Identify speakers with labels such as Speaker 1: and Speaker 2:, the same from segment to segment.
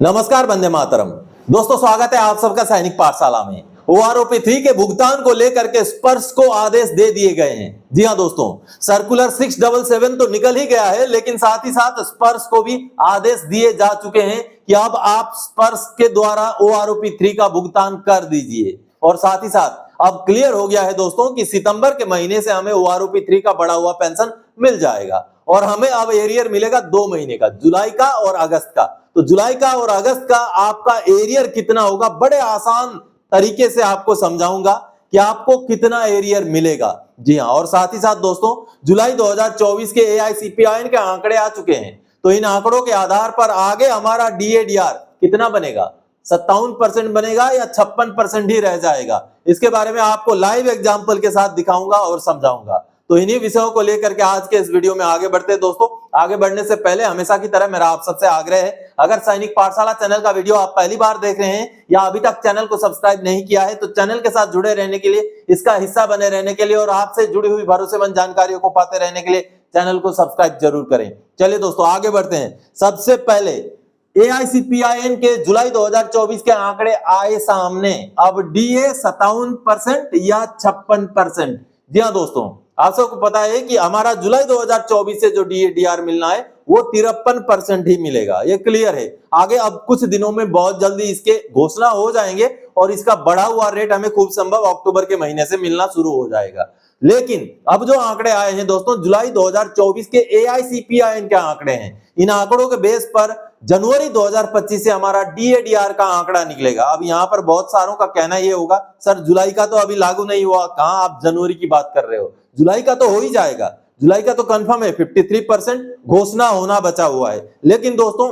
Speaker 1: नमस्कार, वंदे मातरम। दोस्तों, स्वागत है आप सबका सैनिक पाठशाला में। ओआरओपी 3 के भुगतान को लेकर के स्पर्श को आदेश दे दिए गए हैं। जी हां दोस्तों, सर्कुलर 677 तो निकल ही गया है, लेकिन साथ ही साथ स्पर्श को भी आदेश दिए जा चुके हैं कि अब आप स्पर्श के द्वारा ओआरओपी 3 का भुगतान कर दीजिए। और साथ ही साथ अब क्लियर हो गया है दोस्तों कि सितंबर के महीने से हमें ओआरओपी 3 का बढ़ा हुआ पेंशन मिल जाएगा और हमें अब एरियर मिलेगा 2 महीने का, जुलाई का और अगस्त का। तो जुलाई का और अगस्त का आपका एरियर कितना होगा, बड़े आसान तरीके से आपको समझाऊंगा कि आपको कितना एरियर मिलेगा। जी हां, और साथ ही साथ दोस्तों, जुलाई 2024 के एआईसीपीआईएन के आंकड़े आ चुके हैं। तो इन आंकड़ों के आधार पर आगे हमारा डीएडीआर कितना बनेगा, 57% बनेगा या 56% ही रह जाएगा, इसके बारे में आपको लाइव एग्जांपल के साथ दिखाऊंगा और समझाऊंगा। तो इन्हीं विषयों को लेकर के आज के इस वीडियो में आगे बढ़ते हैं। दोस्तों, आगे बढ़ने से पहले हमेशा की तरह मेरा आप सबसे आग्रह है, अगर सैनिक पाठशाला चैनल का वीडियो आप पहली बार देख रहे हैं या अभी तक चैनल को सब्सक्राइब नहीं किया है, तो चैनल के साथ जुड़े रहने के लिए, इसका हिस्सा बने रहने के लिए और आपसे जुड़ी हुई भरोसेमंद जानकारियों को पाते रहने के लिए चैनल को सब्सक्राइब जरूर करें। चलिए दोस्तों, आगे बढ़ते हैं। सबसे पहले एआईसीपीआईएन के जुलाई 2024 के आंकड़े आए सामने। अब डीए 57% या 56%। जी हाँ दोस्तों, आप सबको पता है कि हमारा जुलाई 2024 से जो डीएडीआर मिलना है वो 53% ही मिलेगा, ये क्लियर है। आगे अब कुछ दिनों में बहुत जल्दी इसके घोषणा हो जाएंगे और इसका बढ़ा हुआ रेट हमें खूब संभव अक्टूबर के महीने से मिलना शुरू हो जाएगा। लेकिन अब जो आंकड़े आए हैं दोस्तों, जुलाई 2024 के एआईसीपीआईएन के आंकड़े हैं। इन आंकड़ों के बेस पर जनवरी 2025 से हमारा डीएडीआर का आंकड़ा निकलेगा। अब यहां पर बहुत सारों का कहना यह होगा, सर जुलाई का तो अभी लागू नहीं हुआ, कहां आप जनवरी की बात कर रहे हो? जुलाई का तो हो ही जाएगा, जुलाई का तो कंफर्म है, 53% घोषणा होना बचा हुआ है। लेकिन दोस्तों,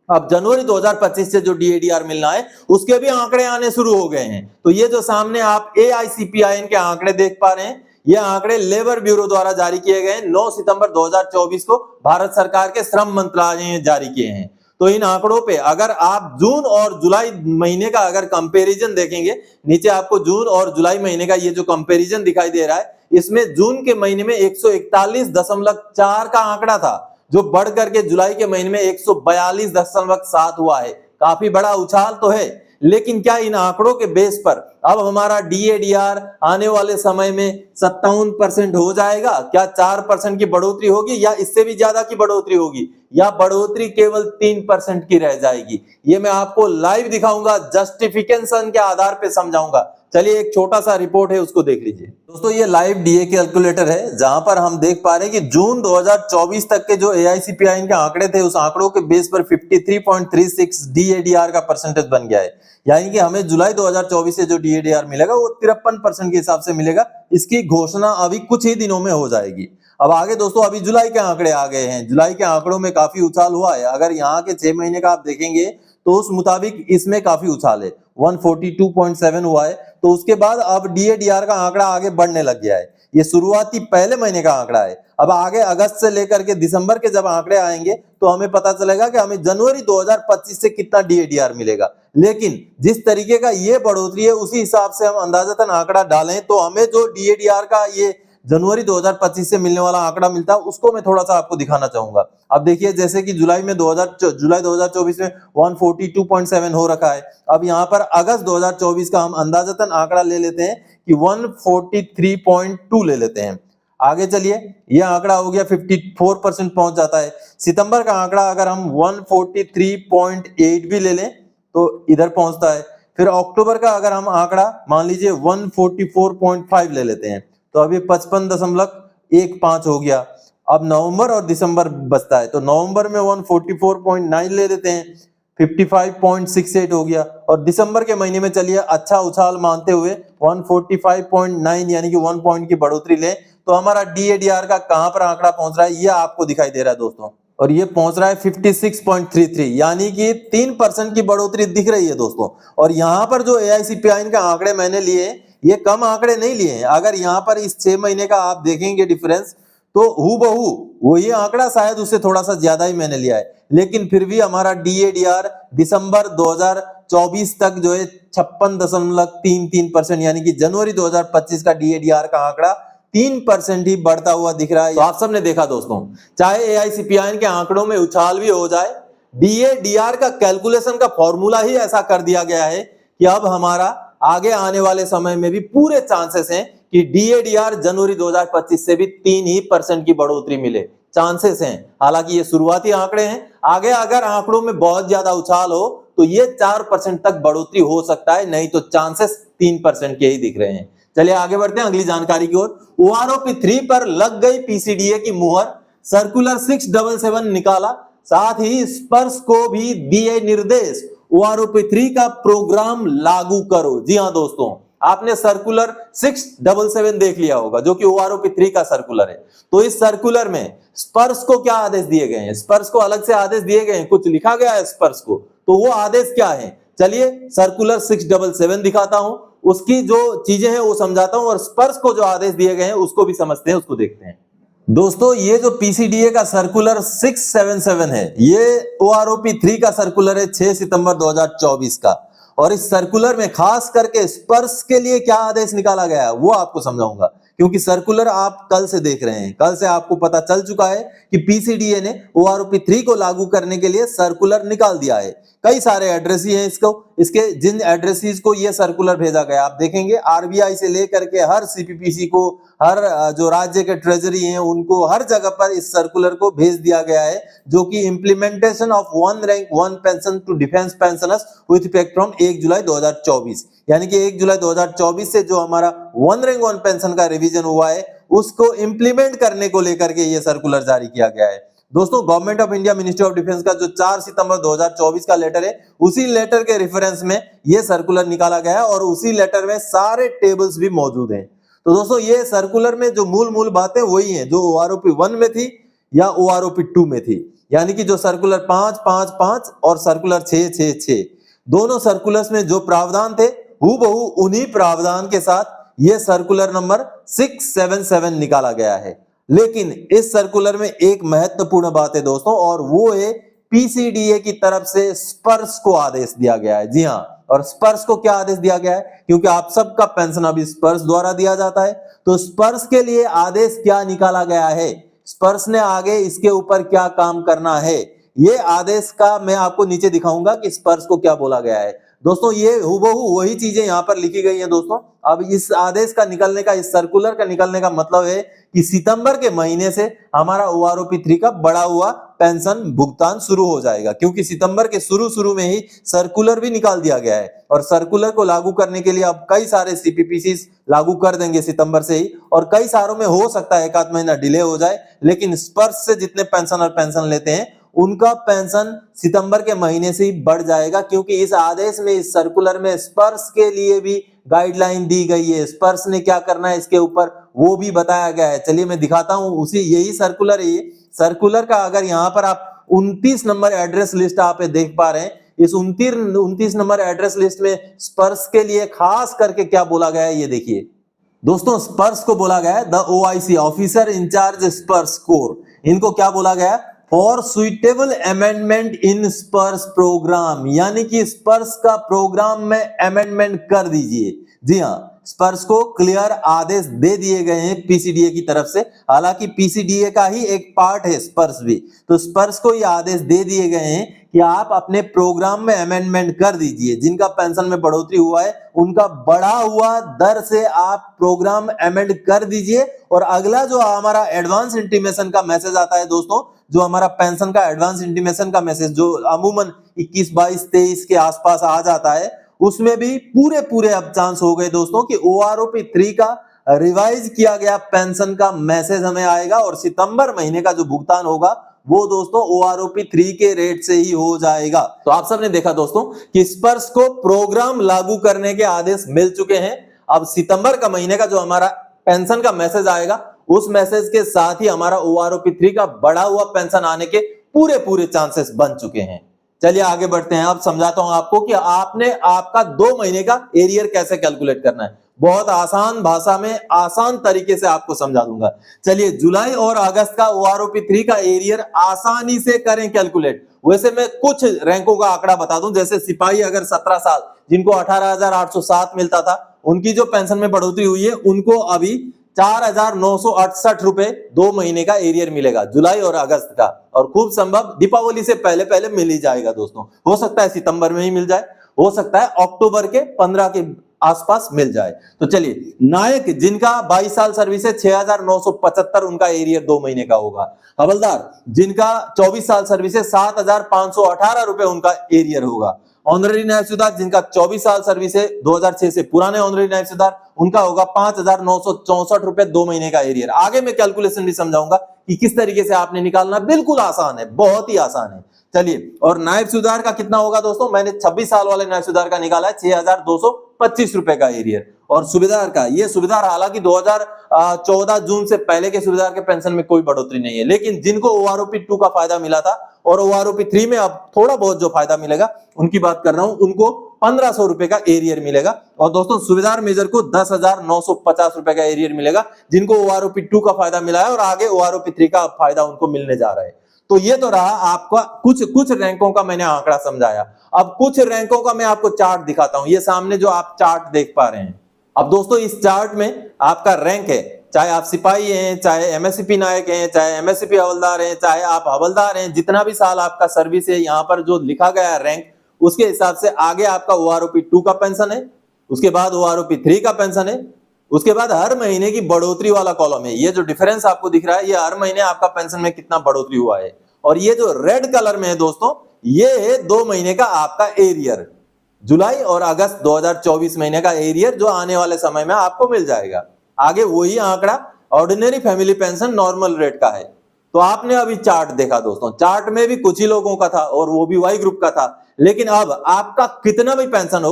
Speaker 1: अब जनवरी 2025 से जो डीएडीआर मिलना है उसके भी आंकड़े आने शुरू हो गए हैं। तो ये जो सामने आप एआईसीपीआईएन के आंकड़े देख पा रहे हैं, ये आंकड़े लेबर ब्यूरो द्वारा जारी किए गए 9 सितंबर 2024 को भारत सरकार के श्रम मंत्रालय ने जारी किए हैं। तो इन आंकड़ों पे अगर आप जून और जुलाई महीने का अगर कंपैरिजन देखेंगे, नीचे आपको जून और जुलाई महीने का ये जो कंपैरिजन दिखाई दे रहा है, इसमें जून के महीने में 141.4 का आंकड़ा था, जो बढ़ करके जुलाई के महीने में 142.7 हुआ है। काफी बड़ा उछाल तो है, लेकिन क्या इन आंकड़ों के बेस पर अब हमारा डीएडीआर आने वाले समय में 57% हो जाएगा? क्या 4% की बढ़ोतरी होगी या इससे भी ज्यादा की बढ़ोतरी होगी, या बढ़ोतरी केवल 3% की रह जाएगी? ये मैं आपको लाइव दिखाऊंगा, जस्टिफिकेशन के आधार पे समझाऊंगा। चलिए, एक छोटा सा रिपोर्ट है, उसको देख लीजिए। दोस्तों, ये लाइव डीए कैलकुलेटर है, जहां पर हम देख पा रहे हैं कि जून 2024 तक के जो एआईसीपीआईएन के आंकड़े थे, उस आंकड़ों के बेस पर 53.36 डीएडीआर का परसेंटेज बन गया है। यानी कि हमें जुलाई 2024 से जो डीएडीआर मिलेगा वो 53% के हिसाब से मिलेगा। इसकी घोषणा अभी कुछ ही दिनों में हो जाएगी। अब आगे दोस्तों, अभी जुलाई के आंकड़े आ गए हैं। जुलाई के आंकड़ों में काफी उछाल हुआ है। अगर यहाँ के 6 महीने का आप देखेंगे तो उस मुताबिक इसमें काफी उछाल है, 142.7 हुआ है। तो उसके बाद अब डीएडीआर का आंकड़ा आगे बढ़ने लग गया है। ये शुरुआती पहले महीने का आंकड़ा है। अब आगे अगस्त से लेकर के दिसंबर के जब आंकड़े आएंगे तो हमें पता चलेगा कि हमें जनवरी 2025 से कितना डीएडीआर मिलेगा। लेकिन जिस तरीके का ये बढ़ोतरी है, उसी हिसाब से हम अंदाजतन आंकड़ा डालें तो हमें जो डीएडीआर का ये जनवरी 2025 से मिलने वाला आंकड़ा मिलता है, उसको मैं थोड़ा सा आपको दिखाना चाहूंगा। अब देखिए, जैसे कि जुलाई 2024 में 142.7 हो रखा है। अब यहाँ पर अगस्त 2024 का हम अंदाजतन आंकड़ा ले लेते हैं कि 143.2 ले लेते हैं। आगे चलिए, यह आंकड़ा हो गया 54% पहुंच जाता है। सितंबर का आंकड़ा अगर हम 143.8 भी ले लें तो इधर पहुंचता है। फिर अक्टूबर का अगर हम आंकड़ा मान लीजिए 144.5 ले लेते हैं तो अभी 55.15 हो गया। अब नवंबर और दिसंबर बचता है, तो नवंबर में 144.9 ले लेते हैं, 55.68 हो गया। और दिसंबर के महीने में चलिए अच्छा उछाल मानते हुए 145.9 यानी कि 1 पॉइंट की बढ़ोतरी लें तो हमारा डीएडीआर का कहां पर आंकड़ा पहुंच रहा है, ये आपको दिखाई दे रहा है दोस्तों। और ये पहुंच रहा है 56.33, यानी कि 3% की बढ़ोतरी दिख रही है दोस्तों। और यहां पर जो एआईसीपीआईएन के आंकड़े मैंने लिए, ये कम आंकड़े नहीं लिए हैं। अगर यहाँ पर इस 6 महीने का आप देखेंगे डिफरेंस, तो हूबहू वही आंकड़ा, शायद उससे थोड़ा सा ज्यादा ही मैंने लिया है। लेकिन फिर भी हमारा डीएडीआर दिसंबर 2024 तक जो है 56.33%, यानी कि जनवरी 2025 का डीएडीआर का आंकड़ा 3% ही बढ़ता हुआ दिख रहा है। तो आप सबने देखा दोस्तों, चाहे एआईसीपीआईएन के आंकड़ों में उछाल भी हो जाए, DA/DR का कैलकुलेशन का फॉर्मूला ही ऐसा कर दिया गया है कि अब हमारा आगे आने वाले समय में भी पूरे चांसेस हैं कि DA/DR जनवरी 2025 से भी 3% की बढ़ोतरी मिले, चांसेस हैं। हालांकि ये शुरुआती आंकड़े हैं, आगे अगर आंकड़ों में बहुत ज्यादा उछाल हो तो ये 4% तक बढ़ोतरी हो सकता है, नहीं तो चांसेस 3% के ही दिख रहे हैं। चलिए आगे बढ़ते हैं अगली जानकारी की ओर। OROP3 पर लग गई PCDA की मुहर, सर्कुलर 677 निकाला, साथ ही स्पर्श को भी दिए निर्देश, OROP3 का प्रोग्राम लागू करो। जी हां दोस्तों, आपने सर्कुलर 677 देख लिया होगा जो कि OROP3 का सर्कुलर है। तो इस सर्कुलर में स्पर्श को क्या आदेश दिए गए हैं? स्पर्श को अलग से आदेश दिए गए हैं, कुछ लिखा गया है स्पर्श को, तो वो आदेश क्या है? चलिए सर्कुलर 677 दिखाता हूं, उसकी जो चीजें हैं वो समझाता हूं और स्पर्श को जो आदेश दिए गए हैं उसको भी समझते हैं, उसको देखते हैं। दोस्तों ये जो PCDA का सर्कुलर 677 है, ये OROP3 का सर्कुलर है 6 सितंबर 2024 का, और इस सर्कुलर में खास करके स्पर्श के लिए क्या आदेश निकाला गया है वो आपको समझाऊंगा, क्योंकि सर्कुलर आप कल से देख रहे हैं, कल से आपको पता चल चुका है कि PCDA ने OROP3 को लागू करने के लिए सर्कुलर निकाल दिया है। कई सारे एड्रेस ही हैं इसके जिन एड्रेसेस को ये सर्कुलर भेजा गया, आप देखेंगे RBI से लेकर के हर CPPC को, हर जो राज्य के ट्रेजरी हैं उनको, हर जगह पर इस सर्कुलर को भेज दिया गया है, जो कि implementation of 1 rank 1 pension to defence pensioners with effect from 1 July 2024, यानी कि 1 जुलाई 2024 से जो हमारा 1 रैंक 1 पेंशन का रिवीजन हुआ है उसको इंप्लीमेंट करने को लेकर के ये सर्कुलर जारी किया गया है। दोस्तों government of India ministry of defence का जो 4 सितंबर 2024 का लेटर है, उसी लेटर के रेफरेंस में ये सर्कुलर निकाला गया है और उसी लेटर में सारे टेबल्स भी मौजूद हैं। तो दोस्तों ये सर्कुलर में जो मूल बातें वही हैं जो OROP1 में थी या OROP2 में थी, यानी कि जो सर्कुलर 555 और सर्कुलर 666, दोनों सर्कुलर्स में जो प्रावधान थे हूबहू उन्हीं प्रावधान के साथ ये सर्कुलर नंबर 677 निकाला गया है। लेकिन इस सर्कुलर में एक महत्वपूर्ण बात है दोस्तों, और वो है PCDA की तरफ से स्पर्श को आदेश दिया गया है। जी हां, और स्पर्श को क्या आदेश दिया गया है? क्योंकि आप सबका पेंशन अभी स्पर्श द्वारा दिया जाता है, तो स्पर्श के लिए आदेश क्या निकाला गया है, स्पर्श ने आगे इसके ऊपर क्या काम करना है, ये आदेश का मैं आपको नीचे दिखाऊंगा कि स्पर्श को क्या बोला गया है। दोस्तों ये हूबहू वही चीजें यहां पर लिखी गई हैं दोस्तों। अब इस आदेश का निकलने का, इस सर्कुलर का निकलने का मतलब है कि सितंबर के महीने से हमारा OROP3 का बढ़ा हुआ पेंशन भुगतान शुरू हो जाएगा, क्योंकि सितंबर के शुरू में ही सर्कुलर भी निकाल दिया गया है और सर्कुलर को लागू करने के लिए अब कई सारे CPPCs लागू कर देंगे सितंबर से ही, और कई सारों में हो सकता है 1 आध महीना डिले हो जाए, लेकिन स्पर्श से जितने पेंशनर पेंशन लेते हैं उनका पेंशन सितंबर के महीने से ही बढ़ जाएगा, क्योंकि इस आदेश में, इस सर्कुलर में स्पर्श के लिए भी गाइडलाइन दी गई है। स्पर्श ने क्या करना है इसके ऊपर वो भी बताया गया है। चलिए मैं दिखाता हूं, उसी यही सर्कुलर है। ये सर्कुलर का अगर यहां पर आप 29 नंबर एड्रेस लिस्ट आप देख पा रहे हैं, इस 29 नंबर एड्रेस लिस्ट में स्पर्श के लिए खास करके क्या बोला गया है ये देखिए दोस्तों। स्पर्श को बोला गया है द OIC ऑफिसर इंचार्ज स्पर्श कोर, इनको क्या बोला गया है? फॉर सुइटेबल अमेंडमेंट इन स्पर्श प्रोग्राम, यानी कि स्पर्श का प्रोग्राम में अमेंडमेंट कर दीजिए। जी हां, स्पर्श को क्लियर आदेश दे दिए गए हैं PCDA की तरफ से, हालांकि PCDA का ही एक पार्ट है स्पर्श भी, तो स्पर्श को ये आदेश दे दिए गए हैं कि आप अपने प्रोग्राम में अमेंडमेंट कर दीजिए। जिनका पेंशन में बढ़ोतरी हुआ है उनका बढ़ा हुआ दर से आप प्रोग्राम अमेंड कर दीजिए। और अगला जो हमारा एडवांस इंटीमेशन का मैसेज आता है दोस्तों, जो हमारा पेंशन का एडवांस इंटीमेशन का मैसेज जो अमूमन 21, 22, 23 के आसपास आ जाता है, उसमें भी पूरे अब चांस हो गए दोस्तों कि OROP3 का रिवाइज किया गया पेंशन का मैसेज हमें आएगा और सितंबर महीने का जो भुगतान होगा वो दोस्तों OROP3 के रेट से ही हो जाएगा। तो आप सबने देखा दोस्तों कि स्पर्श को प्रोग्राम लागू करने के आदेश मिल चुके हैं। अब सितंबर का महीने का जो हमारा पेंशन का मैसेज आएगा उस मैसेज के साथ ही हमारा OROP3 का बढ़ा हुआ पेंशन आने के पूरे चांसेस बन चुके हैं। चलिए आगे बढ़ते हैं। अब समझाता हूं आपको कि आपने आपका 2 महीने का एरियर कैसे कैलकुलेट करना है। बहुत आसान भाषा में आसान तरीके से आपको समझा दूंगा। चलिए जुलाई और अगस्त का OROP3 का एरियर आसानी से करें कैलकुलेट। वैसे मैं कुछ रैंकों का आंकड़ा बता दूं, जैसे सिपाही अगर 17 साल जिनको 18,807 मिलता था, उनकी जो पेंशन में बढ़ोतरी हुई है उनको अभी 4,968 रुपए 2 महीने का एरियर मिलेगा, जुलाई और अगस्त का। और खूब संभव दीपावली से पहले पहले मिल ही जाएगा दोस्तों। हो सकता है सितंबर में ही मिल जाए, हो सकता है अक्टूबर के 15 के आसपास मिल जाए। तो चलिए, नायक जिनका 22 साल सर्विस है 6,975 उनका एरियर 2 महीने का होगा। हवलदार जिनका 24 साल सर्विस है 7,518 रुपए उनका एरियर होगा। ऑनररी नायब सूबेदार जिनका 24 साल सर्विस है 2006 से पुराने ऑनररी नायब सूबेदार, उनका होगा 5,964 रुपए 2 महीने का एरियर। आगे मैं कैलकुलेशन भी समझाऊंगा कि किस तरीके से आपने निकालना, बिल्कुल आसान है, बहुत ही आसान है। चलिए, और नायब सूबेदार का कितना होगा दोस्तों, मैंने 26 साल वाले नायब सूबेदार का निकाला है 6,225 रुपए का एरियर। और सूबेदार का, ये सूबेदार हालांकि 2014 जून से पहले के सूबेदार के पेंशन में कोई बढ़ोतरी नहीं है, लेकिन जिनको OROP 2 का फायदा मिला था और OROP 3 में अब थोड़ा बहुत जो फायदा मिलेगा उनकी बात कर रहा हूं, उनको 1,500 रुपए का एरियर मिलेगा। और दोस्तों सूबेदार मेजर को 10,950 रुपए का एरियर मिलेगा, जिनको OROP 2 का फायदा मिला है और आगे OROP 3 का फायदा उनको मिलने जा रहा है। तो ये तो रहा आपका कुछ रैंकों का मैंने आंकड़ा समझाया। अब कुछ रैंकों का मैं आपको चार्ट दिखाता हूं। ये सामने जो आप चार्ट देख पा रहे हैं, अब दोस्तों इस चार्ट में आपका रैंक है, चाहे आप सिपाही हैं, चाहे MSCP नायक हैं, चाहे MSCP हवलदार हैं, चाहे आप हवलदार हैं, जितना भी साल आपका सर्विस है, यहाँ पर जो लिखा गया है रैंक, उसके हिसाब से आगे आपका OROP 2 का पेंशन है, उसके बाद OROP 3 का पेंशन है, उसके बाद हर महीने की बढ़ोतरी वाला कॉलम है। ये जो डिफरेंस आपको दिख रहा है, ये हर महीने आपका पेंशन में कितना बढ़ोतरी हुआ है। और ये जो रेड कलर में है दोस्तों, ये है 2 महीने का आपका एरियर, जुलाई और अगस्त 2024 महीने का एरियर, जो आने वाले समय में आपको मिल जाएगा। आगे वही आंकड़ा ordinary family pension normal rate का है। तो आपने अभी चार्ट देखा दोस्तों, चार्ट में भी कुछ ही लोगों का था और वो भी वाई ग्रुप का था, लेकिन अब आपका कितना भी पेंशन हो,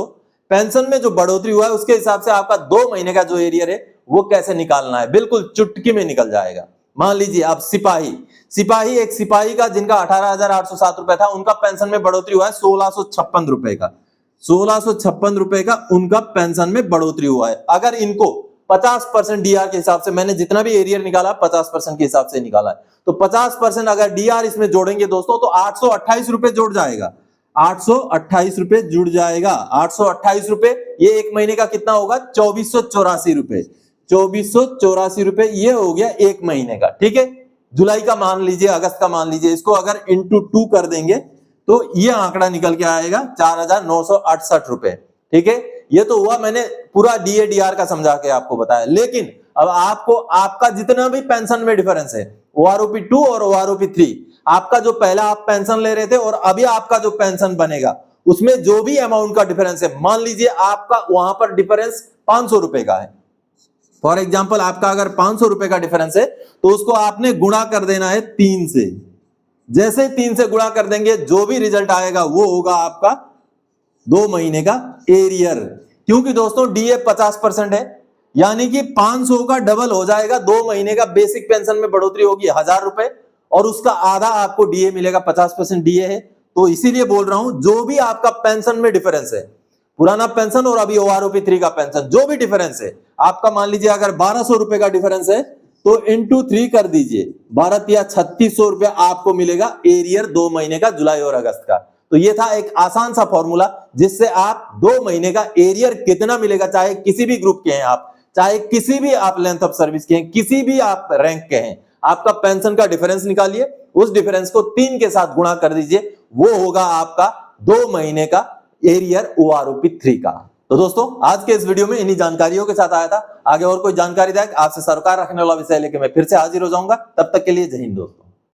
Speaker 1: पेंशन में जो बढ़ोतरी हुआ है उसके हिसाब से आपका 2 महीने का जो एरियर है वो कैसे निकालना है, बिल्कुल चुटकी में निकल जाएगा। मान लीजिए आप सिपाही एक सिपाही का जिनका 18,807 रुपए था, उनका पेंशन में बढ़ोतरी हुआ है 1,656 रुपए का, 1,656 रुपए का उनका पेंशन में बढ़ोतरी हुआ है। अगर इनको 50% डीआर के हिसाब से, मैंने जितना भी एरियर निकाला 50% के हिसाब से निकाला है, तो 50% अगर डीआर इसमें जोड़ेंगे दोस्तों तो 828 रुपए जुड़ जाएगा, 828 रुपए जुड़ जाएगा। 828 रुपए ये 1 महीने का कितना होगा, 2,484 रुपए, 2,484 रुपए ये हो गया 1 महीने का। ठीक है, जुलाई का मान लीजिए, अगस्त का मान लीजिए, इसको अगर इंटू 2 कर देंगे तो ये आंकड़ा निकल के आएगा 4,968 रुपए। ठीक है, ये तो हुआ, मैंने पूरा डीए-डीआर का समझा के आपको बताया। लेकिन अब आपको आपका जितना भी पेंशन में डिफरेंस है, OROP 2 और OROP 3, आपका जो पहला आप पेंशन ले रहे थे और अभी आपका जो पेंशन बनेगा, उसमें जो भी अमाउंट का डिफरेंस है, मान लीजिए आपका वहां पर डिफरेंस 500 रुपए का है, फॉर एग्जाम्पल आपका अगर 500 रुपए का डिफरेंस है तो उसको आपने गुणा कर देना है 3 से। जैसे 3 से गुणा कर देंगे, जो भी रिजल्ट आएगा वो होगा आपका 2 महीने का एरियर। क्योंकि दोस्तों डीए 50% है, यानी कि 500 का डबल हो जाएगा। 2 महीने का बेसिक पेंशन में बढ़ोतरी होगी 1,000 रुपए और उसका आधा आपको डीए मिलेगा, 50% डीए है। तो इसीलिए बोल रहा हूं, जो भी आपका पेंशन में डिफरेंस है, पुराना पेंशन और अभी OROP 3 का पेंशन, जो भी डिफरेंस है आपका, मान लीजिए अगर 1,200 रुपए का डिफरेंस है तो इंटू 3 कर दीजिए, 12 या 3,600 रुपया आपको मिलेगा एरियर 2 महीने का, जुलाई और अगस्त का। तो ये था एक आसान सा फॉर्मूला जिससे आप 2 महीने का एरियर कितना मिलेगा, चाहे किसी भी ग्रुप के हैं आप, चाहे किसी भी आप लेंथ ऑफ सर्विस के हैं, किसी भी आप रैंक के हैं, आपका पेंशन का डिफरेंस निकालिए, उस डिफरेंस को 3 के साथ गुणा कर दीजिए, वो होगा आपका 2 महीने का एरियर OROP 3 का। तो दोस्तों आज के इस वीडियो में इन्हीं जानकारियों के साथ आया था। आगे और कोई जानकारी दें आपसे सरोकार रखने वाला विषय लेके मैं फिर से हाजिर हो जाऊंगा। तब तक के लिए जय हिंद दोस्तों।